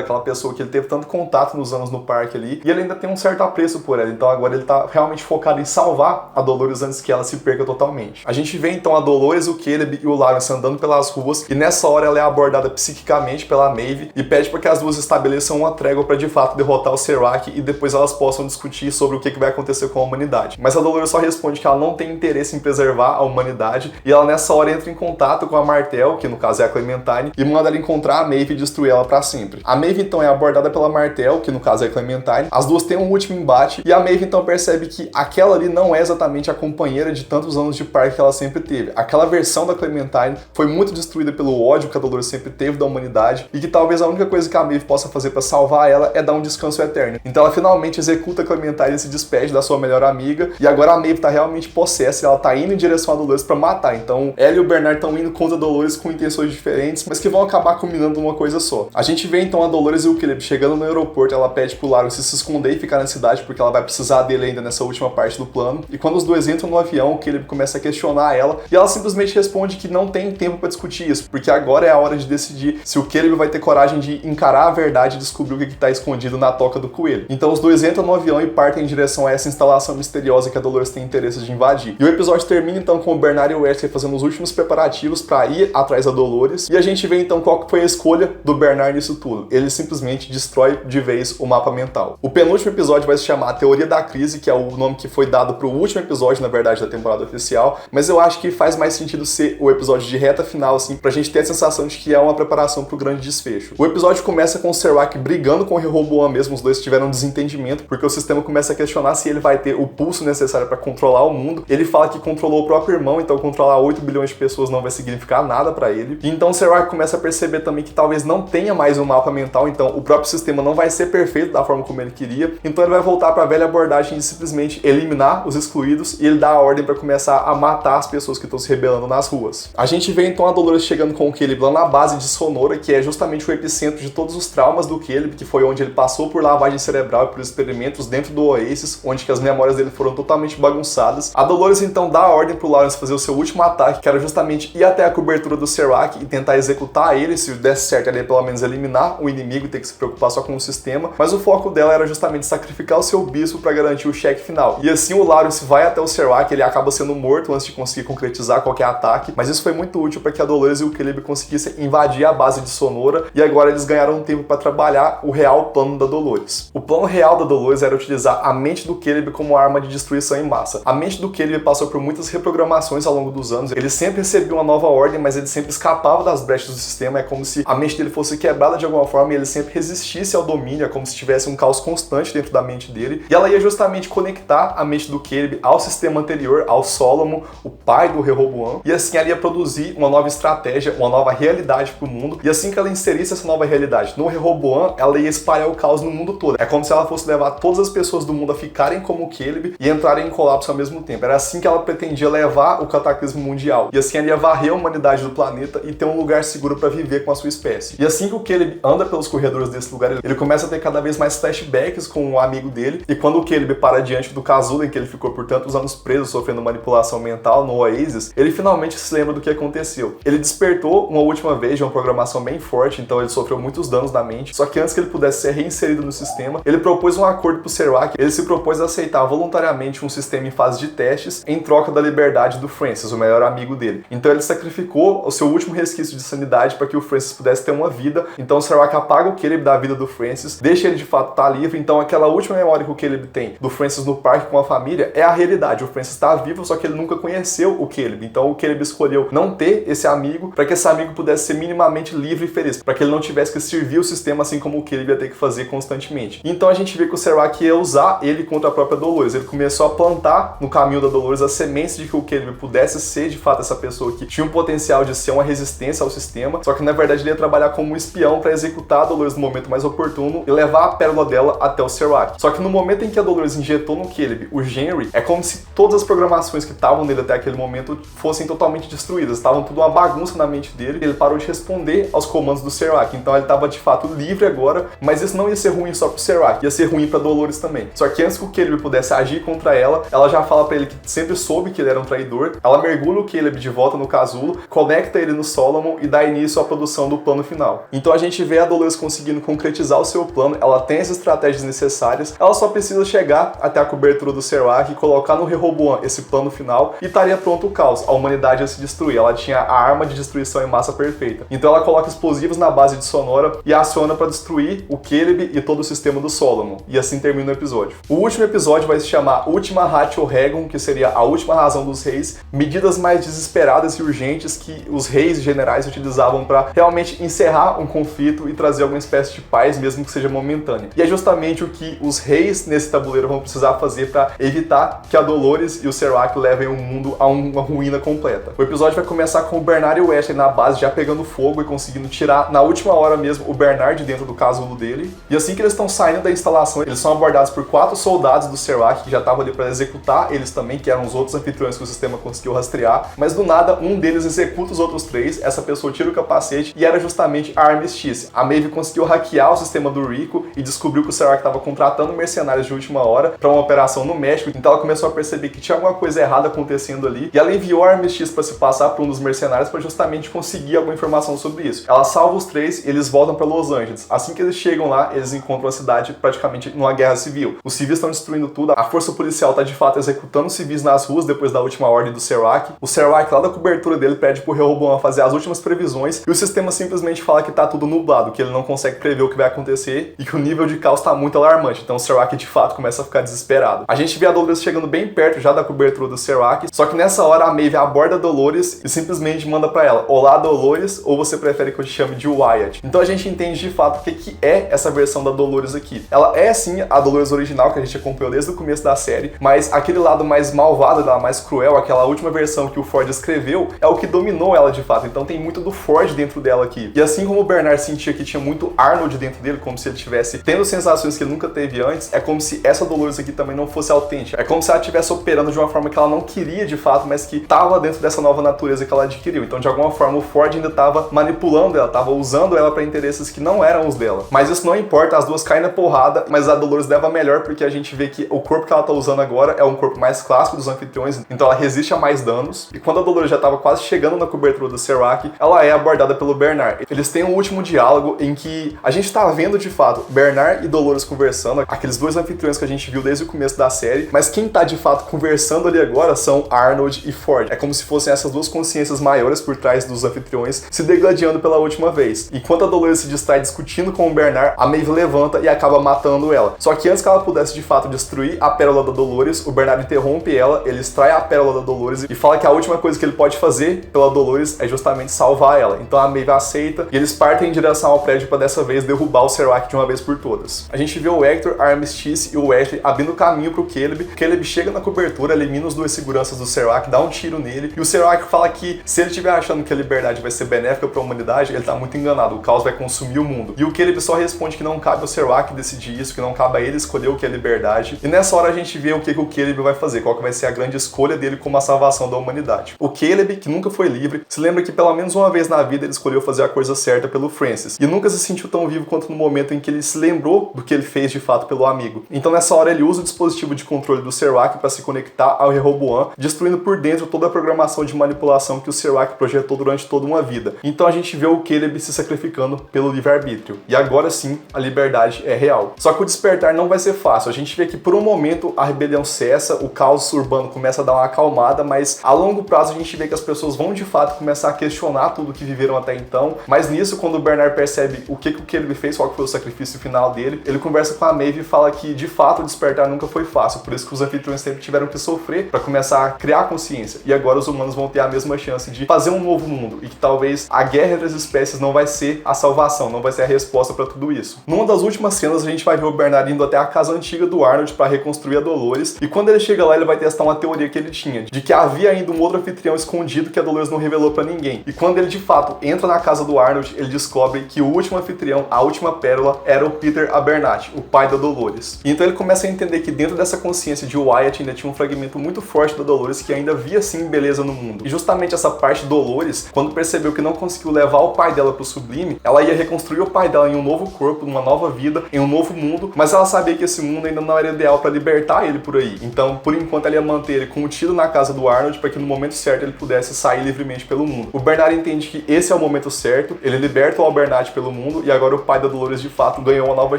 aquela pessoa que ele teve tanto contato nos anos no parque ali, e ele ainda tem um certo apreço por ela, então agora ele tá realmente focado em salvar a Dolores antes que ela se perca totalmente. A gente vê então a Dolores, o Caleb e o Lawrence andando pelas ruas, e nessa hora ela é abordada psiquicamente pela Maeve e pede para que as duas estabeleçam uma trégua para de fato derrotar o Serac e depois elas possam discutir sobre o que vai acontecer com a humanidade. Mas a Dolores só responde que ela não tem interesse em preservar a humanidade, e ela nessa hora entra em contato com a Martel, que no caso é a Clementine, e manda ela encontrar a Maeve e destruir ela para sempre. A Maeve então é abordada pela Martel, que no caso é a Clementine, as duas têm um último embate, e a Maeve então percebe que aquela ali não é exatamente a companheira de tantos anos de parque que ela sempre teve. Aquela versão da Clementine foi muito destruída pelo ódio que a Dolores sempre teve da humanidade, e que talvez a única coisa que a Maeve possa fazer para salvar ela é dar um descanso eterno. Então ela finalmente executa a Clementine e se despede da sua melhor amiga, e agora a Maeve tá realmente possessa e ela tá indo em direção a Dolores para matar. Então ela e o Bernard estão indo contra a Dolores com intenções diferentes, mas que vão acabar culminando numa coisa só. A gente vê então a Dolores e o Caleb chegando no aeroporto, ela pede pro Lawrence se esconder e ficar na cidade porque ela vai precisar dele ainda nessa última parte do plano, e quando os dois entram no avião, o Caleb começa a questionar ela, e ela simplesmente responde que não tem tempo para discutir isso, porque agora é a hora de decidir se o Caleb vai ter coragem de encarar a verdade e descobrir o que está escondido na toca do coelho. Então os dois entram no avião e partem em direção a essa instalação misteriosa que a Dolores tem interesse de invadir. E o episódio termina então com o Bernard e o Wesley fazendo os últimos preparativos para ir atrás da Dolores, e a gente vê então qual foi a escolha do Bernard nisso tudo. Ele simplesmente destrói de vez o mapa mental. O penúltimo episódio vai se chamar A Teoria da Crise, que é o nome que foi dado pro último episódio, na verdade, da temporada oficial, mas eu acho que faz mais sentido ser o episódio de reta final, assim, pra gente ter a sensação de que é uma preparação pro grande desfecho. O episódio começa com o Serac brigando com o Rehoboam mesmo, os dois tiveram um desentendimento, porque o sistema começa a questionar se ele vai ter o pulso necessário para controlar o mundo. Ele fala que controlou o próprio irmão, então controlar 8 bilhões de pessoas não vai significar nada pra ele. E então o Serac começa a perceber também que talvez não tenha mais um mapa mental, então o próprio sistema não vai ser perfeito da forma como ele queria, então ele vai voltar pra velha abordagem de simplesmente eliminar os excluídos, e ele dá a ordem para começar a matar as pessoas que estão se rebelando nas ruas. A gente vê então a Dolores chegando com o Caleb lá na base de Sonora, que é justamente o epicentro de todos os traumas do Caleb, que foi onde ele passou por lavagem cerebral e por experimentos dentro do Oasis, onde que as memórias dele foram totalmente bagunçadas. A Dolores então dá a ordem pro Lawrence fazer o seu último ataque, que era justamente ir até a cobertura do Serac e tentar executar ele, se desse certo ele ia pelo menos eliminar o inimigo e ter que se preocupar só com o sistema, mas o foco dela era justamente sacrificar o seu bispo para garantir o cheque final. E assim o Lawrence vai até o Serac, ele acaba sendo morto antes de conseguir concretizar qualquer ataque, mas isso foi muito útil para que a Dolores e o Caleb conseguissem invadir a base de Sonora, e agora eles ganharam um tempo para trabalhar o real plano da Dolores. O plano real da Dolores era utilizar a mente do Caleb como arma de destruição em massa. A mente do Caleb passou por muitas reprogramações ao longo dos anos, ele sempre recebia uma nova ordem, mas ele sempre escapava das brechas do sistema, é como se a mente dele fosse quebrada de alguma forma e ele sempre resistisse ao domínio, é como se tivesse um caos constante dentro da mente dele, e ela ia justamente conectar a mente do Caleb ao sistema anterior, ao Solomon, o pai do Rehoboam, e assim ela ia produzir uma nova estratégia, uma nova realidade para o mundo, e assim que ela inserisse essa nova realidade no Rehoboam, ela ia espalhar o caos no mundo todo. É como se ela fosse levar todas as pessoas do mundo a ficarem como o Caleb e entrarem em colapso ao mesmo tempo. Era assim que ela pretendia levar o cataclismo mundial, e assim ela ia varrer a humanidade do planeta e ter um lugar seguro para viver com a sua espécie. E assim que o Caleb anda pelos corredores desse lugar, ele começa a ter cada vez mais flashbacks com um amigo dele, e quando o Caleb para diante do casulo em que ele ficou por tantos anos preso, sofrendo manipulação mental no Oasis, ele finalmente se lembra do que aconteceu. Ele despertou uma última vez de uma programação bem forte, então ele sofreu muitos danos na mente, só que antes que ele pudesse ser reinserido no sistema, ele propôs um acordo pro Serac, ele se propôs a aceitar voluntariamente um sistema em fase de testes em troca da liberdade do Francis, o melhor amigo dele. Então ele sacrificou o seu último resquício de sanidade para que o Francis pudesse ter uma vida, então o Serac apaga o Caleb da vida do Francis, deixa ele de fato estar livre, então aquela última memória que o Caleb tem do Francis no parque com a família é a realidade. O Francis está vivo, só que ele nunca conheceu o Caleb, então o Caleb escolheu não ter esse amigo para que esse amigo pudesse ser minimamente livre e feliz, para que ele não tivesse que servir o sistema assim como o Caleb ia ter que fazer constantemente. Então a gente vê que o Serac ia usar ele contra a própria Dolores. Ele começou a plantar no caminho da Dolores as sementes de que o Caleb pudesse ser de fato essa pessoa que tinha um potencial de ser uma resistência ao sistema, só que na verdade ele ia trabalhar como um espião para executar a Dolores no momento mais oportuno e levar a pérola dela até o Serac. Só que no momento em que a Dolores injetou no Caleb o Genry, é como se todas as programações que estavam nele até aquele momento fossem totalmente destruídas, estavam tudo uma bagunça na mente dele, ele parou de responder aos comandos do Serac, então ele estava de fato livre agora, mas isso não ia ser ruim só pro Serac, ia ser ruim pra Dolores também. Só que antes que o Caleb pudesse agir contra ela, ela já fala pra ele que sempre soube que ele era um traidor, Ela mergulha o Caleb de volta no casulo, conecta ele no Solomon e dá início à produção do plano final. Então a gente vê a Dolores conseguindo concretizar o seu plano, ela tem as estratégias necessárias, ela só precisa chegar até a cobertura do Serwak e colocar no Rehoboam esse plano final e estaria pronto o caos, a humanidade ia se destruir, ela tinha a arma de destruição em massa perfeita. Então ela coloca explosivos na base de Sonora e aciona para destruir o Caleb e todo o sistema do Solomon, e assim termina o episódio. O último episódio vai se chamar Última Ratio Regum, que seria a última razão dos reis, medidas mais desesperadas e urgentes que os reis e generais utilizavam para realmente encerrar um conflito e trazer alguma espécie de paz, mesmo que seja momentânea. E é justamente o que os reis nesse tabuleiro vão precisar fazer para evitar que a Dolores e o Serwak levem o mundo a uma ruína completa. O episódio vai começar com o Bernard e o Wesley na base já pegando fogo e conseguindo tirar na última hora mesmo o Bernard dentro do casulo dele. E assim que eles estão saindo da instalação, eles são abordados por 4 soldados do Serwak que já estavam ali para executar eles também, que eram os outros anfitriões que o sistema conseguiu rastrear, mas do nada um deles executa os outros 3, essa pessoa tira o capacete e era justamente a Armistice. A Maeve conseguiu hackear o sistema do Rico e descobriu que o Serwak estava contratando mercenários de última hora para uma operação no México, então ela começou a perceber que tinha alguma coisa errada acontecendo ali e ela enviou a Armistice para se passar por um dos mercenários para justamente conseguir alguma informação sobre isso. Ela salva os 3 e eles voltam para Los Angeles. Assim que eles chegam lá, eles encontram a cidade praticamente numa guerra civil. Os civis estão destruindo tudo, a força policial está de fato executando os civis nas ruas depois da última ordem do Serwak. O Serwak, lá da cobertura dele, pede pro Rehoboam fazer as últimas previsões e o sistema simplesmente fala que tá tudo nublado, que ele não consegue prever o que vai acontecer e que o nível de caos tá muito alarmante. Então o Serwak de fato começa a ficar desesperado. A gente vê a Dolores chegando bem perto já da cobertura do Serwak, só que nessa hora a Maeve aborda a Dolores e simplesmente manda pra ela: olá Dolores, ou você prefere que eu te chame de Wyatt? Então a gente entende de fato o que é essa versão da Dolores aqui. Ela é sim a Dolores original que a gente acompanhou desde o começo da série, mas aquele lado mais malvado dela, mais cruel, aquela última versão que o Ford escreveu, é o que dominou ela de fato. Então tem muito do Ford dentro dela aqui. E assim como o Bernard sentia que tinha muito Arnold dentro dele, como se ele estivesse tendo sensações que ele nunca teve antes, é como se essa Dolores aqui também não fosse autêntica. É como se ela estivesse operando de uma forma que ela não queria de fato, mas que estava dentro dessa nova natureza que ela adquiriu. Então de alguma forma o Ford ainda estava manipulando ela, estava usando ela para interesses que não eram os dela. Mas isso não importa, as duas caem na porrada, mas a Dolores leva melhor porque a gente vê que o corpo que ela tá usando agora é um corpo mais clássico dos anfitriões, então ela resiste a mais danos. E quando a Dolores já estava quase chegando na cobertura do Serwak, ela é abordada pelo Bernard. Eles têm um último diálogo em que a gente tá vendo de fato Bernard e Dolores conversando, aqueles dois anfitriões que a gente viu desde o começo da série, mas quem tá de fato conversando ali agora são Arnold e Ford. É como se fossem essas duas consciências maiores por trás dos anfitriões se degladiando pela última vez. Enquanto a Dolores se distrai discutindo com o Bernard, a Maeve levanta e acaba matando ela. Só que antes que ela pudesse de fato destruir a pérola da Dolores, o Bernard interrompe ela, ele extrai a pérola da Dolores e fala que a última coisa que ele pode fazer pela Dolores é justamente salvar ela. Então a Maeve aceita e eles partem em direção ao prédio para dessa vez derrubar o Serwak de uma vez por todas. A gente vê o Hector, a Armistice e o Wesley abrindo caminho pro Caleb. O Caleb chega na cobertura, elimina os dois seguranças do Serwak, dá um tiro nele e o Serwak fala que se ele estiver achando que a liberdade vai ser benéfica para a humanidade, ele tá muito enganado, o caos vai consumir o mundo. E o Caleb só responde que não cabe ao Serwak decidir isso, que não cabe a ele escolher o que é liberdade. E nessa hora a gente vê o que o Caleb vai fazer, qual que vai ser a grande escolha dele como a salvação da humanidade. O Caleb, que nunca foi livre, se lembra que pelo menos uma vez na vida ele escolheu fazer a coisa certa pelo Francis. E nunca se sentiu tão vivo quanto no momento em que ele se lembrou do que ele fez de fato pelo amigo. Então nessa hora ele usa o dispositivo de controle do Serwak para se conectar ao Rehoboam, destruindo por dentro toda a programação de manipulação que o Serwak projetou durante toda uma vida. Então a gente vê o Caleb se sacrificando pelo livre-arbítrio. E agora sim, a liberdade é real. Só que o despertar não vai ser fácil. A gente vê que por um momento a rebelião cessa, o caos urbano começa a dar uma acalmada, mas a longo prazo a gente vê que as pessoas vão de fato começar a questionar tudo que viveram até então. Mas nisso, quando o Bernard percebe o que o Caleb fez, qual que foi o sacrifício final dele, ele conversa com a Maeve e fala que de fato o despertar nunca foi fácil, por isso que os anfitriões sempre tiveram que sofrer para começar a criar consciência. E agora os humanos vão ter a mesma chance de fazer um novo mundo e que talvez a guerra entre as espécies não vai ser a salvação, não vai ser a resposta para tudo isso. Numa das últimas cenas a gente vai ver o Bernard indo até a casa antiga do Arnold para reconstruir a Dolores e quando ele chega lá ele vai testar uma teoria que ele tinha, de que havia ainda um outro anfitrião escondido que a Dolores não revelou para ninguém. E quando ele de fato entra na casa do Arnold, ele descobre que o último anfitrião, a última pérola, era o Peter Abernathy, o pai da Dolores. E então ele começa a entender que dentro dessa consciência de Wyatt ainda tinha um fragmento muito forte da Dolores que ainda via sim beleza no mundo. E justamente essa parte Dolores, quando percebeu que não conseguiu levar o pai dela pro Sublime, ela ia reconstruir o pai dela em um novo corpo, numa nova vida, em um novo mundo, mas ela sabia que esse mundo ainda não era ideal para libertar ele por aí. Então, por enquanto, ela ia manter ele contido na casa do Arnold Arnold para que no momento certo ele pudesse sair livremente pelo mundo. O Bernard entende que esse é o momento certo, ele liberta o Albernatty pelo mundo e agora o pai da Dolores de fato ganhou uma nova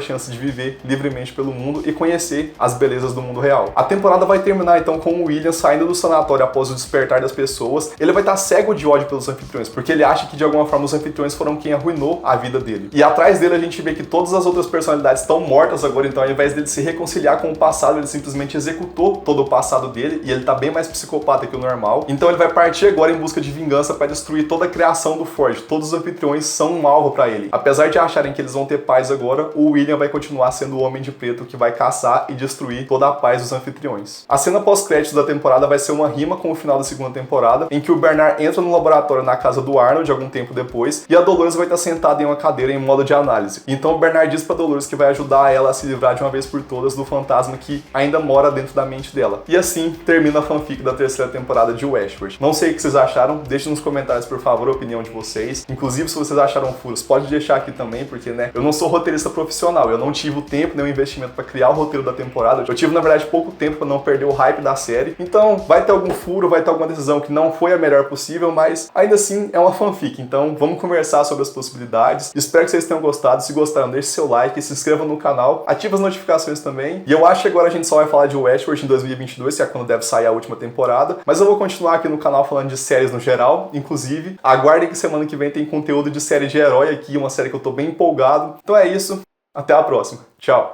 chance de viver livremente pelo mundo e conhecer as belezas do mundo real. A temporada vai terminar então com o William saindo do sanatório após o despertar das pessoas. Ele vai estar cego de ódio pelos anfitriões, porque ele acha que de alguma forma os anfitriões foram quem arruinou a vida dele. E atrás dele a gente vê que todas as outras personalidades estão mortas agora, então ao invés dele se reconciliar com o passado, ele simplesmente executou todo o passado dele e ele tá bem mais psicopata que o normal. Então ele vai partir agora em busca de vingança para destruir toda a criação do Ford. Todos os anfitriões são um alvo para ele. Apesar de acharem que eles vão ter paz agora, o William vai continuar sendo o Homem de Preto que vai caçar e destruir toda a paz dos anfitriões. A cena pós-créditos da temporada vai ser uma rima com o final da segunda temporada, em que o Bernard entra no laboratório na casa do Arnold algum tempo depois, e a Dolores vai estar sentada em uma cadeira em modo de análise. Então o Bernard diz pra Dolores que vai ajudar ela a se livrar de uma vez por todas do fantasma que ainda mora dentro da mente dela. E assim termina a fanfic da terceira temporada de Westworld. Não sei o que vocês acharam, deixem nos comentários, por favor, a opinião de vocês. Inclusive, se vocês acharam furos, pode deixar aqui também, porque, né, eu não sou roteirista profissional, eu não tive o tempo nem o investimento pra criar o roteiro da temporada. Eu tive, na verdade, pouco tempo pra não perder o hype da série. Então, vai ter algum furo, vai ter alguma decisão que não foi a melhor possível, mas ainda assim é uma fanfic. Então, vamos conversar sobre as possibilidades. Espero que vocês tenham gostado. Se gostaram, deixe seu like, se inscreva no canal, ative as notificações também. E eu acho que agora a gente só vai falar de Westworld em 2022, que é quando deve sair a última temporada. Mas eu vou continuar aqui no canal falando de séries no geral. Inclusive, aguardem que semana que vem tem conteúdo de série de herói aqui, uma série que eu tô bem empolgado. Então é isso, até a próxima. Tchau!